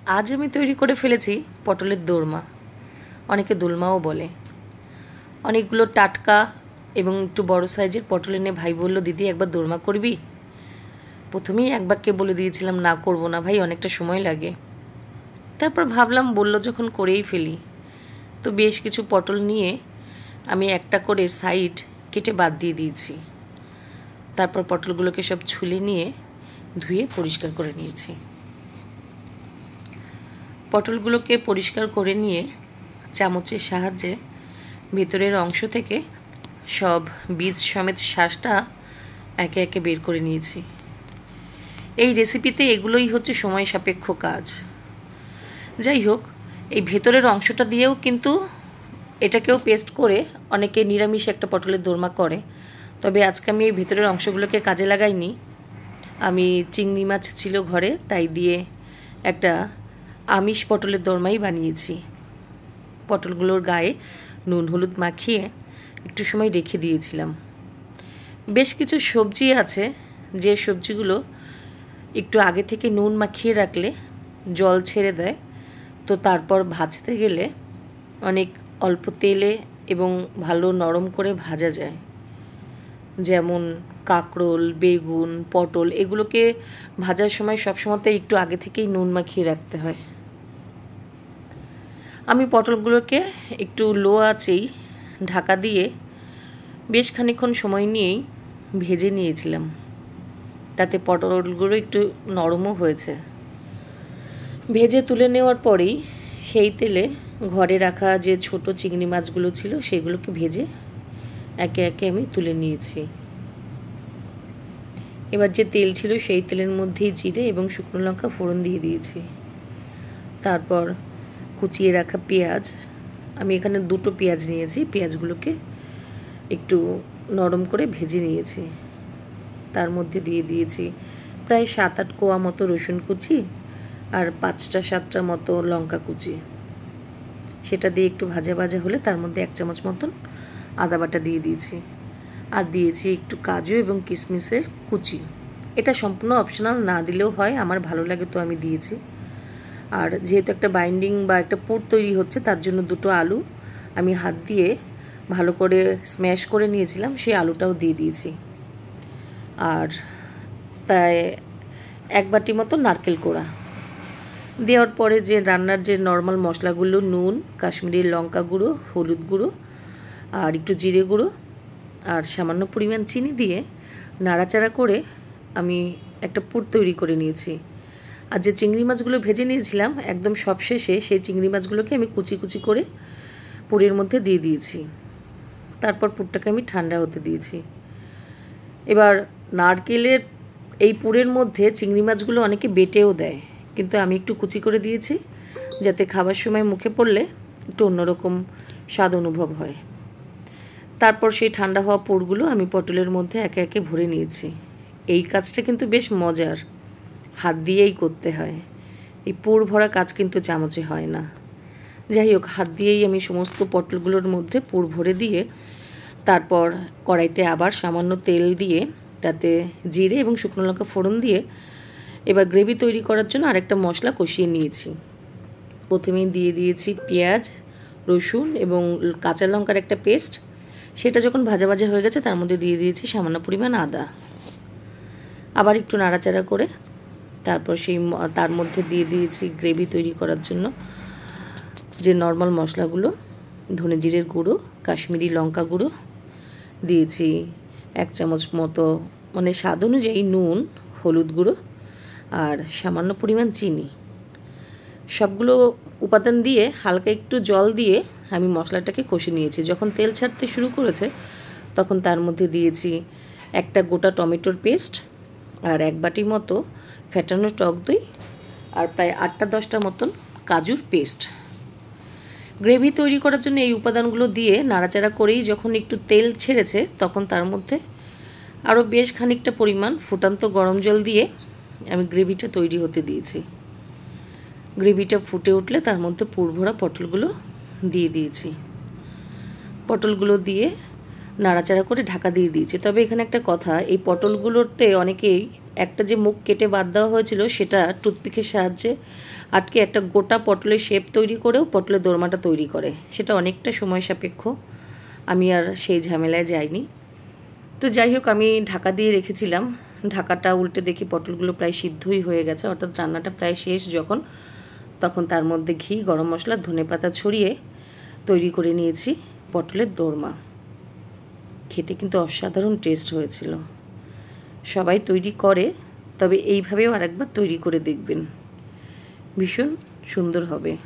আজ আমি তৈরি করে ফেলেছি পটলের দোরমা, অনেকে দোলমাও বলে। অনেকগুলো টাটকা এবং একটু বড় সাইজের পটল এনে ভাই বলল, দিদি একবার দোরমা করবি? প্রথমেই এক বাক্যে বলে দিয়েছিলাম না, করবো না ভাই, অনেকটা সময় লাগে। তারপর ভাবলাম বলল যখন করেই ফেলি। তো বেশ কিছু পটল নিয়ে আমি একটা করে সাইড কেটে বাদ দিয়ে দিয়েছি। তারপর পটলগুলোকে সব ছুলে নিয়ে ধুয়ে পরিষ্কার করে নিয়েছি। পটলগুলোকে পরিষ্কার করে নিয়ে চামচের সাহায্যে ভেতরের অংশ থেকে সব বীজ সমেত শাঁসটা একে একে বের করে নিয়েছি। এই রেসিপিতে এগুলোই হচ্ছে সময় সাপেক্ষ কাজ। যাই হোক, এই ভেতরের অংশটা দিয়েও কিন্তু এটাকেও পেস্ট করে অনেকে নিরামিষ একটা পটলের দোরমা করে। তবে আজকে আমি এই ভেতরের অংশগুলোকে কাজে লাগাইনি। আমি চিংড়ি মাছ ছিল ঘরে, তাই দিয়ে একটা আমিষ পটলের দোরমাই বানিয়েছি। পটলগুলোর গায়ে নুন হলুদ মাখিয়ে একটু সময় রেখে দিয়েছিলাম। বেশ কিছু সবজি আছে যে সবজিগুলো একটু আগে থেকে নুন মাখিয়ে রাখলে জল ছেড়ে দেয়, তো তারপর ভাজতে গেলে অনেক অল্প তেলে এবং ভালো নরম করে ভাজা যায়। যেমন কাঁকরোল, বেগুন, পটল, এগুলোকে ভাজার সময় সবসময়তে একটু আগে থেকেই নুন মাখিয়ে রাখতে হয়। আমি পটলগুলোকে একটু লো আঁচেই ঢাকা দিয়ে বেশ খানিকক্ষণ সময় নিয়েই ভেজে নিয়েছিলাম। তাতে পটলগুলো একটু নরমও হয়েছে। ভেজে তুলে নেওয়ার পরেই সেই তেলে ঘরে রাখা যে ছোট চিংড়ি মাছগুলো ছিল সেগুলোকে ভেজে একে একে আমি তুলে নিয়েছি। এবার যে তেল ছিল সেই তেলের মধ্যেই জিরে এবং শুকনো লঙ্কা ফোড়ন দিয়ে দিয়েছি। তারপর কুচিয়ে রাখা পেঁয়াজ, আমি এখানে 2টো পেঁয়াজ নিয়েছি, পেঁয়াজগুলোকে একটু নরম করে ভেজে নিয়েছি। তার মধ্যে দিয়ে দিয়েছি প্রায় 7-8 কোয়া মতো রসুন কুচি আর 5টা-7টা মতো লঙ্কা কুচি। সেটা দিয়ে একটু ভাজা ভাজা হলে তার মধ্যে 1 চামচ মতন আদা বাটা দিয়ে দিয়েছি। আর দিয়েছি একটু কাজু এবং কিশমিশের কুচি। এটা সম্পূর্ণ অপশনাল, না দিলেও হয়, আমার ভালো লাগে তো আমি দিয়েছি। আর যেহেতু একটা বাইন্ডিং বা একটা পুর তৈরি হচ্ছে, তার জন্য 2টো আলু আমি হাত দিয়ে ভালো করে স্ম্যাশ করে নিয়েছিলাম, সেই আলুটাও দিয়ে দিয়েছি। আর প্রায় 1 বাটি মতো নারকেল কোড়া দেওয়ার পরে যে রান্নার যে নর্মাল মশলাগুলো, নুন, কাশ্মীরি লঙ্কা গুঁড়ো, হলুদ গুঁড়ো আর একটু জিরে গুঁড়ো আর সামান্য পরিমাণ চিনি দিয়ে নাড়াচাড়া করে আমি একটা পুর তৈরি করে নিয়েছি। আর যে চিংড়ি মাছগুলো ভেজে নিয়েছিলাম একদম সবশেষে, সেই চিংড়ি মাছগুলোকে আমি কুচি কুচি করে পুরের মধ্যে দিয়ে দিয়েছি। তারপর পুরটাকে আমি ঠান্ডা হতে দিয়েছি। এবার নারকেলের এই পুরের মধ্যে চিংড়ি মাছগুলো অনেকে বেটেও দেয়, কিন্তু আমি একটু কুচি করে দিয়েছি যাতে খাবার সময় মুখে পড়লে একটু অন্যরকম স্বাদ অনুভব হয়। তারপর সেই ঠান্ডা হওয়া পুরগুলো আমি পটলের মধ্যে একে একে ভরে নিয়েছি। এই কাজটা কিন্তু বেশ মজার, হাত দিয়েই করতে হয়। এই পুর ভরা কাজ কিন্তু চামচে হয় না। যাই হোক, হাত দিয়েই আমি সমস্ত পটলগুলোর মধ্যে পুর ভরে দিয়ে তারপর কড়াইতে আবার সামান্য তেল দিয়ে তাতে জিরে এবং শুকনো লঙ্কা ফোড়ন দিয়ে এবার গ্রেভি তৈরি করার জন্য আরেকটা মশলা কষিয়ে নিয়েছি। প্রথমেই দিয়ে দিয়েছি পেঁয়াজ, রসুন এবং কাঁচা লঙ্কার একটা পেস্ট। সেটা যখন ভাজা ভাজা হয়ে গেছে তার মধ্যে দিয়ে দিয়েছি সামান্য পরিমাণ আদা। আবার একটু নাড়াচাড়া করে তারপর তার মধ্যে দিয়ে দিয়েছি গ্রেভি তৈরি করার জন্য যে নর্মাল মশলাগুলো, ধনে জিরের গুঁড়ো, কাশ্মীরি লঙ্কা গুঁড়ো দিয়েছি 1 চামচ মতো, মানে স্বাদ অনুযায়ী নুন, হলুদ গুঁড়ো আর সামান্য পরিমাণ চিনি। সবগুলো উপাদান দিয়ে হালকা একটু জল দিয়ে আমি মশলাটাকে কষে নিয়েছি। যখন তেল ছাড়তে শুরু করেছে তখন তার মধ্যে দিয়েছি একটা গোটা টমেটোর পেস্ট আর 1 বাটি মতো ফেটানো টক দই আর প্রায় 8টা-10টা মতন কাজুর পেস্ট। গ্রেভি তৈরি করার জন্য এই উপাদানগুলো দিয়ে নাড়াচাড়া করেই যখন একটু তেল ছেড়েছে তখন তার মধ্যে আরও বেশ খানিকটা পরিমাণ ফুটান্ত গরম জল দিয়ে আমি গ্রেভিটা তৈরি হতে দিয়েছি। গ্রেভিটা ফুটে উঠলে তার মধ্যে পুর ভরা পটলগুলো দিয়ে দিয়েছি। পটলগুলো দিয়ে নাড়াচাড়া করে ঢাকা দিয়ে দিয়েছি। তবে এখানে একটা কথা, এই পটলগুলোতে অনেকেই একটা যে মুখ কেটে বাদ দেওয়া হয়েছিল সেটা টুথপিকের সাহায্যে আটকে একটা গোটা পটলের শেপ তৈরি করেও পটলের দোরমাটা তৈরি করে। সেটা অনেকটা সময় সাপেক্ষ, আমি আর সেই ঝামেলায় যাইনি। তো যাই হোক, আমি ঢাকা দিয়ে রেখেছিলাম। ঢাকাটা উল্টে দেখি পটলগুলো প্রায় সিদ্ধই হয়ে গেছে, অর্থাৎ রান্নাটা প্রায় শেষ যখন, তখন তার মধ্যে ঘি, গরম মশলা, ধনেপাতা ছড়িয়ে তৈরি করে নিয়েছি পটলের দোরমা। খেতে কিন্তু অসাধারণ টেস্ট হয়েছিল। সবাই তৈরি করে, তবে এইভাবেও আরেকবার তৈরি করে দেখবেন, ভীষণ সুন্দর হবে।